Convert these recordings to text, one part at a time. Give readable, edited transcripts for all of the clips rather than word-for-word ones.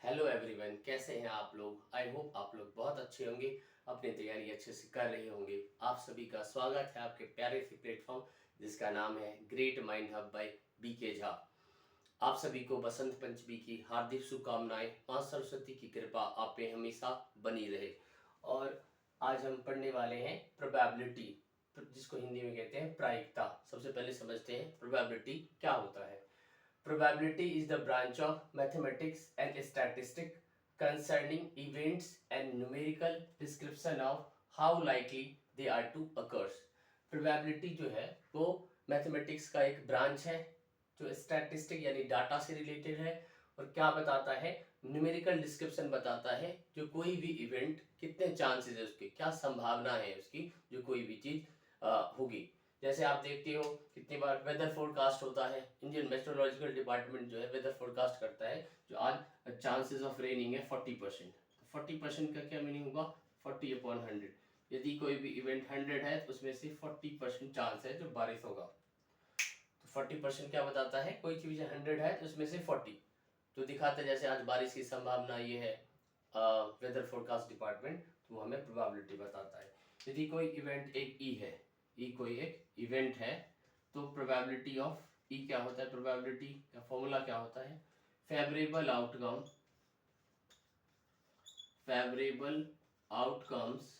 Hello everyone, कैसे हैं आप लोग। आई होप आप लोग बहुत अच्छे होंगे, अपनी तैयारी अच्छे से कर रहे होंगे। आप सभी का स्वागत है आपके प्यारे से प्लेटफॉर्म जिसका नाम है Great Mind Hub by BK Jha. आप सभी को बसंत पंचमी की हार्दिक शुभकामनाएं। मां सरस्वती की कृपा आप पे हमेशा बनी रहे। और आज हम पढ़ने वाले हैं प्रोबेबिलिटी, जिसको हिंदी में कहते हैं प्रायिकता। सबसे पहले समझते हैं प्रोबेबिलिटी क्या होता है। Probability is the branch of mathematics and statistics concerning events and numerical description of how likely they are to occur. Probability जो है वो मैथमेटिक्स का एक ब्रांच है जो स्टैटिस्टिक यानी डाटा से रिलेटेड है। और क्या बताता है, न्यूमेरिकल डिस्क्रिप्शन बताता है जो कोई भी इवेंट कितने चांसेस है उसके, क्या संभावना है उसकी, जो कोई भी चीज होगी। जैसे आप देखते हो कितनी बार वेदर फोरकास्ट होता है, इंडियन मेट्रोलॉजिकल डिपार्टमेंट जो है वेदर फोरकास्ट करता है जो आज चांसेस ऑफ रेनिंग है 40%। तो 40% का क्या मीनिंग होगा, 40/100। यदि कोई भी इवेंट 100 है तो उसमें से 40% चांस है जो बारिश होगा। तो 40% क्या बताता है, कोई चीज 100 है तो उसमें से 40 तो दिखाता है जैसे आज बारिश की संभावना ये है वेदर फोरकास्ट डिपार्टमेंट, तो वो हमें प्रोबेबिलिटी बताता है। यदि कोई इवेंट एक ई है, ई कोई एक इवेंट है, तो प्रोबेबिलिटी ऑफ ई क्या होता है, प्रोबेबिलिटी का फॉर्मूला क्या होता है, favourable outcome, favourable outcomes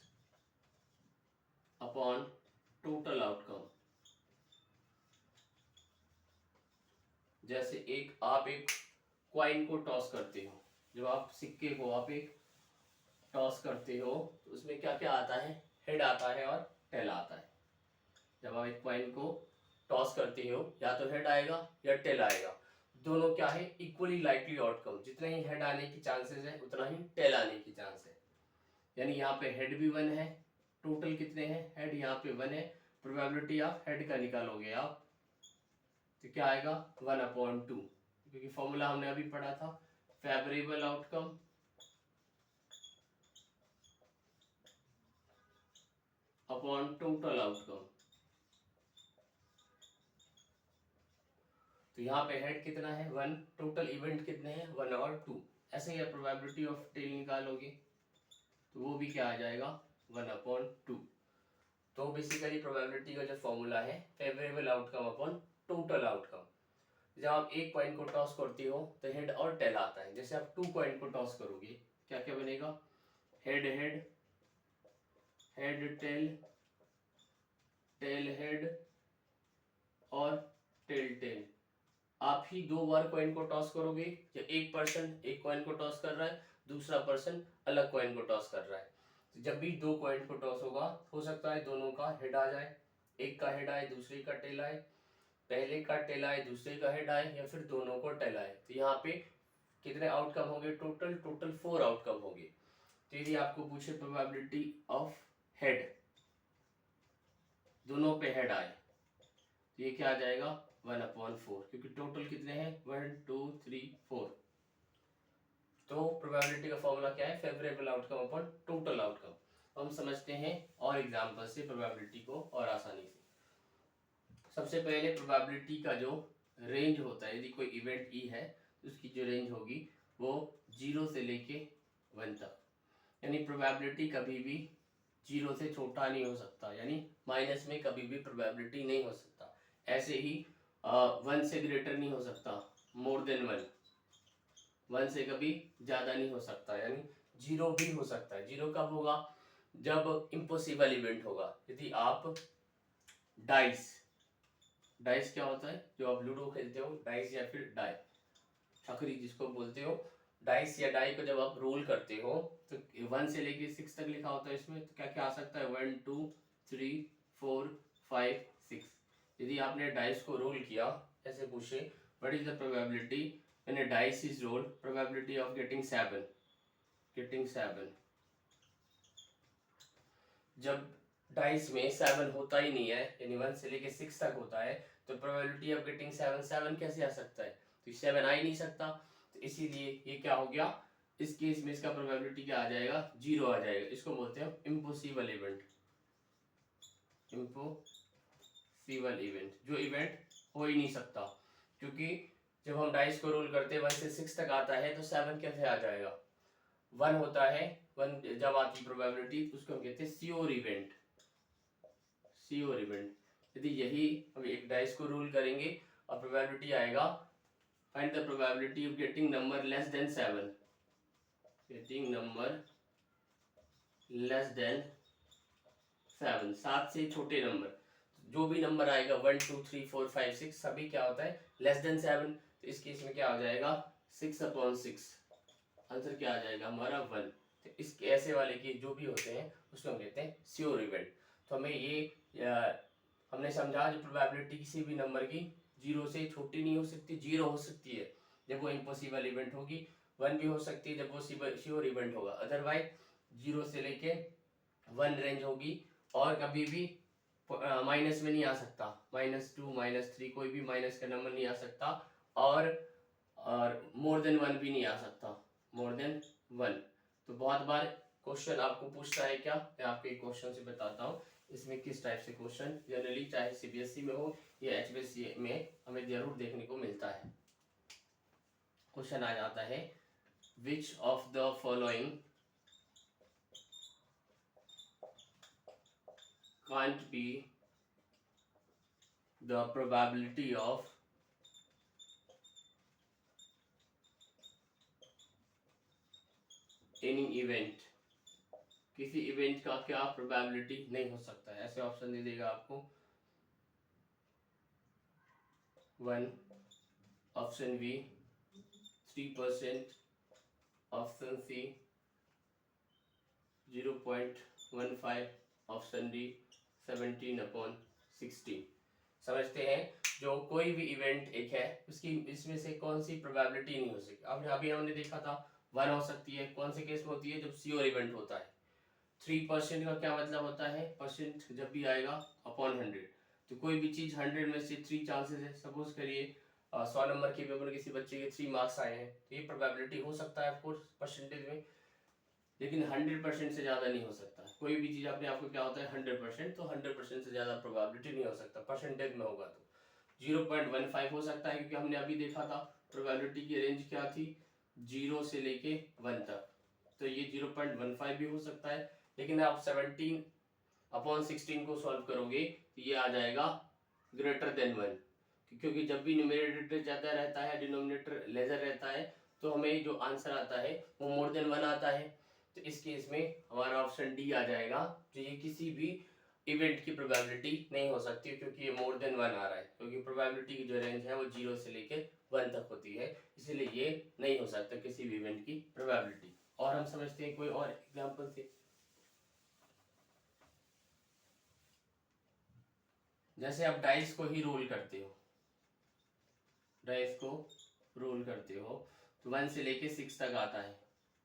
upon total outcome. जैसे आप एक क्वाइन को टॉस करते हो, जब आप सिक्के को आप एक टॉस करते हो तो उसमें क्या क्या आता है, हेड आता है और टेल आता है। जब आप एक कॉइन को टॉस करते हो या तो हेड आएगा या टेल आएगा। दोनों क्या है, इक्वली लाइकली आउटकम, जितना ही हेड आने की चांसेस है उतना ही टेल आने की चांस है। यानी यहाँ पे हेड भी 1 है, टोटल कितने हैं, हेड यहाँ पे 1 है। प्रोबेबिलिटी ऑफ हेड का निकालोगे आप तो क्या आएगा 1/2, क्योंकि फॉर्मूला हमने अभी पढ़ा था, favourable outcome upon total outcome. तो यहाँ पे हेड कितना है 1, टोटल इवेंट कितने हैं 1 और 2। ऐसे ही प्रोबेबिलिटी ऑफ टेल निकालोगे तो वो भी क्या आ जाएगा 1/2। तो बेसिकली प्रोबेबिलिटी का जो फॉर्मूला है favourable outcome upon total outcome. जब आप एक कॉइन को टॉस करते हो तो हेड और टेल आता है। जैसे आप 2 कॉइन को टॉस करोगे क्या क्या बनेगा, head head, head tail, tail head और टेल टेल। आप ही 2 बार कॉइन को टॉस करोगे, या एक पर्सन एक कॉइन को टॉस कर रहा है, दूसरा पर्सन अलग कॉइन को टॉस कर रहा है। तो जब भी 2 कॉइन को टॉस होगा हो सकता है दोनों का हेड आ जाए, एक का हेड आए दूसरे का टेल आए, पहले का टेल आए दूसरे का हेड आए, या फिर दोनों को टेल आए। तो यहाँ पे कितने आउटकम होंगे, टोटल 4 आउटकम होंगे। तो यदि आपको पूछे प्रोबेबिलिटी ऑफ हेड, दोनों पे हेड आए, तो ये क्या आ जाएगा 1/4, क्योंकि टोटल कितने हैं 1 2 3 4। तो प्रोबेबिलिटी का फॉर्मूला क्या है, favourable outcome upon total outcome. हम समझते हैं और एग्जांपल से प्रोबेबिलिटी को और आसानी से। सबसे पहले प्रोबेबिलिटी का जो रेंज होता है, यदि कोई इवेंट ई है तो उसकी जो रेंज होगी वो 0 से लेके 1 तक। यानी प्रोबेबिलिटी कभी भी 0 से छोटा नहीं हो सकता, यानी माइनस में कभी भी प्रोबेबिलिटी नहीं हो सकता। ऐसे ही 1 से ग्रेटर नहीं हो सकता, मोर देन 1, 1 से कभी ज्यादा नहीं हो सकता, यानी 0 भी हो सकता है। 0 कब होगा, जब इम्पॉसिबल इवेंट होगा। यदि आप डाइस, डाइस क्या होता है, जो आप लूडो खेलते हो, डाइस या फिर डाई, छकरी जिसको बोलते हो, डाइस या डाई को जब आप रोल करते हो तो 1 से लेके 6 तक लिखा होता है इसमें। तो क्या क्या आ सकता है 1 2 3 4 5 6। यदि आपने डाइस को रोल किया, ऐसे पूछे what is the probability when a dice is rolled, probability of getting 7। जब डाइस में 7 होता ही नहीं है, यानी 1 से लेके 6 तक होता है, तो प्रोबेबिलिटी ऑफ गेटिंग 7 कैसे आ सकता है, तो 7 आ ही नहीं सकता। तो इसीलिए ये क्या हो गया, इस केस में इसका प्रोबेबिलिटी क्या आ जाएगा 0 आ जाएगा। इसको बोलते हैं इम्पॉसिबल इवेंट, इम्पॉसिबल इवेंट, जो इवेंट हो ही नहीं सकता। क्योंकि जब हम डाइस को रोल करते हैं 1 से 6 तक आता है तो 7 कैसे आ जाएगा, 1 होता है, 1 जब आती प्रोबेबिलिटी उसको हम कहते हैं श्योर इवेंट, श्योर इवेंट। यदि यही हम एक डाइस को रोल करेंगे और प्रोबेबिलिटी आएगा find the probability of getting number less than 7, getting number less than 7, 7 से छोटे नंबर, जो भी नंबर आएगा 1 2 3 4 5 6 सभी क्या होता है लेस देन 7। तो इस केस में क्या हो जाएगा 6/6, आंसर क्या आ जाएगा हमारा 1। तो इस ऐसे वाले के जो भी होते हैं उसको हम कहते हैं श्योर इवेंट। तो हमें ये हमने समझा जो प्रोबेबिलिटी किसी भी नंबर की 0 से छोटी नहीं हो सकती, 0 हो सकती है जब वो इम्पॉसिबल इवेंट होगी, 1 भी हो सकती है जब वो श्योर इवेंट होगा, अदरवाइज 0 से लेके 1 रेंज होगी और कभी भी माइनस में नहीं आ सकता, -2 -3 कोई भी माइनस का नंबर नहीं आ सकता, और मोर देन 1 भी नहीं आ सकता, मोर देन 1। तो बहुत बार क्वेश्चन आपको पूछता है क्या, मैं आपको एक क्वेश्चन से बताता हूँ इसमें किस टाइप से क्वेश्चन जनरली चाहे सीबीएसई में हो या एचबीएसई में हमें जरूर देखने को मिलता है। क्वेश्चन आ जाता है which of the following can't be the probability of any event, किसी इवेंट का क्या प्रोबेबिलिटी नहीं हो सकता है। ऐसे ऑप्शन दे देगा आपको 1, option B 3%, option C 0.15, option D 17/16। समझते हैं जो कोई भी इवेंट एक है उसकी इसमें से कौन सी प्रोबेबिलिटी नहीं हो सकती। अब अभी हमने देखा था 1 हो सकती है, कौन से केस में होती है जब श्योर इवेंट होता है। 3% का क्या मतलब होता है, परसेंट जब भी आएगा अपॉन 100, तो कोई भी चीज 100 में से 3 चांसेस है, सपोज करिए 100 नंबर के पेपर में किसी बच्चे के 3 मार्क्स आए हैं तो ये प्रोबेबिलिटी हो सकता है ऑफकोर्स परसेंटेज में, लेकिन 100% से ज़्यादा नहीं हो सकता। कोई भी चीज़ अपने आपको क्या होता है 100%, तो 100% से ज़्यादा प्रोबेबिलिटी नहीं हो सकता, परसेंटेज में होगा तो 0.15 हो सकता है, क्योंकि हमने अभी देखा था प्रोबेबिलिटी की रेंज क्या थी 0 से लेके 1 तक, तो ये 0.15 भी हो सकता है। लेकिन आप 17/16 को सॉल्व करोगे तो ये आ जाएगा ग्रेटर देन 1, क्योंकि जब भी न्यूमरेटर ज़्यादा रहता है डिनोमिनेटर लेजर रहता है तो हमें जो आंसर आता है वो मोर देन 1 आता है। तो इस केस में हमारा ऑप्शन डी आ जाएगा, जो ये किसी भी इवेंट की प्रोबेबिलिटी नहीं हो सकती क्योंकि ये मोर देन 1 आ रहा है, क्योंकि प्रोबेबिलिटी की जो रेंज है वो 0 से लेके 1 तक होती है, इसीलिए ये नहीं हो सकता किसी भी इवेंट की प्रोबेबिलिटी। और हम समझते हैं कोई और एग्जांपल से, जैसे आप डाइस को ही रोल करते हो, डाइस को रोल करते हो तो 1 से लेके 6 तक आता है,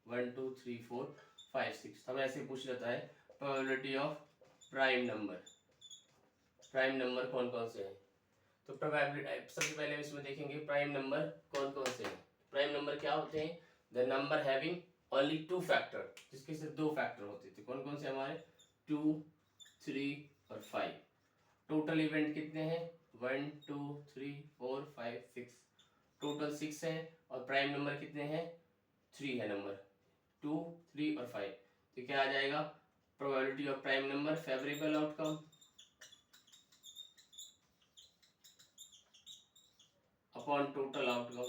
1 2 3 4 5 6। हमें ऐसे पूछ लेता है probability of prime number, prime number कौन कौन से हैं। तो प्रोबेबिलिटी सबसे पहले हम इसमें देखेंगे प्राइम नंबर कौन कौन से हैं। प्राइम नंबर क्या होते हैं, the number having only 2 factor, जिसके सिर्फ 2 फैक्टर होते थे। कौन कौन से हमारे 2 3 और 5। टोटल इवेंट कितने हैं 1 2 3 4 5 6, टोटल 6 है, और प्राइम नंबर कितने हैं 3 है नंबर, 2 3 और 5। तो क्या आ जाएगा probability of prime number favourable outcome upon total outcome.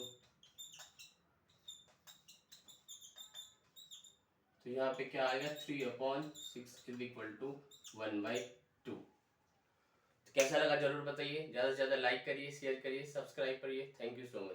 तो यहाँ पे क्या आएगा 3/6 इज इक्वल टू 1/2। कैसा लगा जरूर बताइए, ज़्यादा से ज़्यादा लाइक करिए, शेयर करिए, सब्सक्राइब करिए। Thank you so much.